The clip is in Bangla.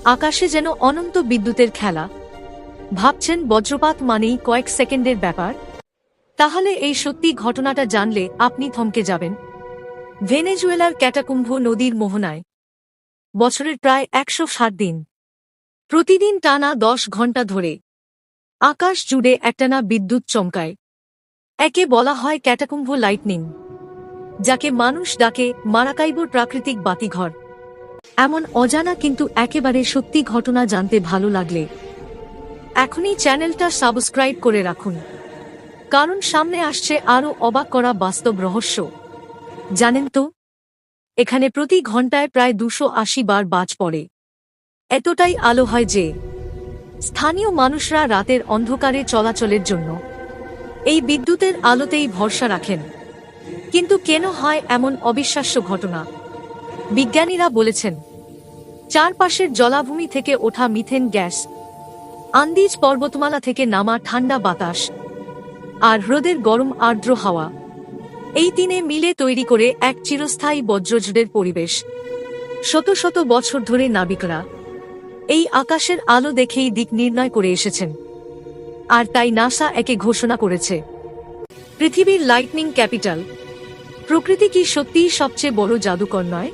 আকাশে যেন অনন্ত বিদ্যুতের খেলা। ভাবছেন বজ্রপাত মানেই কয়েক সেকেন্ডের ব্যাপার? তাহলে এই সত্যি ঘটনাটা জানলে আপনি থমকে যাবেন। ভেনেজুয়েলার ক্যাটাকুম্ভো নদীর মোহনায় বছরের প্রায় ১৬০ দিন, প্রতিদিন টানা ১০ ঘণ্টা ধরে আকাশ জুড়ে একটানা বিদ্যুৎ চমকায়। একে বলা হয় ক্যাটাকুম্ভো লাইটনিং, যাকে মানুষ ডাকে মারাকাইবোর প্রাকৃতিক বাতিঘর। এমন অজানা কিন্তু একেবারে সত্যি ঘটনা জানতে ভালো লাগলে এখনই চ্যানেলটা সাবস্ক্রাইব করে রাখুন, কারণ সামনে আসছে আরও অবাক করা বাস্তব রহস্য। জানেন তো, এখানে প্রতি ঘন্টায় প্রায় ২৮০ বার বাজ পড়ে। এতটাই আলো হয় যে স্থানীয় মানুষরা রাতের অন্ধকারে চলাচলের জন্য এই বিদ্যুতের আলোতেই ভরসা রাখেন। কিন্তু কেন হয় এমন অবিশ্বাস্য ঘটনা? বিজ্ঞানীরা বলেছেন, চারপাশের জলাভূমি থেকে ওঠা মিথেন গ্যাস, আন্দিজ পর্বতমালা থেকে নামা ঠান্ডা বাতাস আর হ্রদের গরম আর্দ্র হাওয়া, এই তিনে মিলে তৈরি করে এক চিরস্থায়ী বজ্রঝড়ের পরিবেশ। শত শত বছর ধরে নাবিকরা এই আকাশের আলো দেখেই দিক নির্ণয় করে এসেছেন। আর তাই নাসা একে ঘোষণা করেছে পৃথিবীর লাইটনিং ক্যাপিটাল। প্রকৃতি কি সত্যিই সবচেয়ে বড় জাদুকর নয়?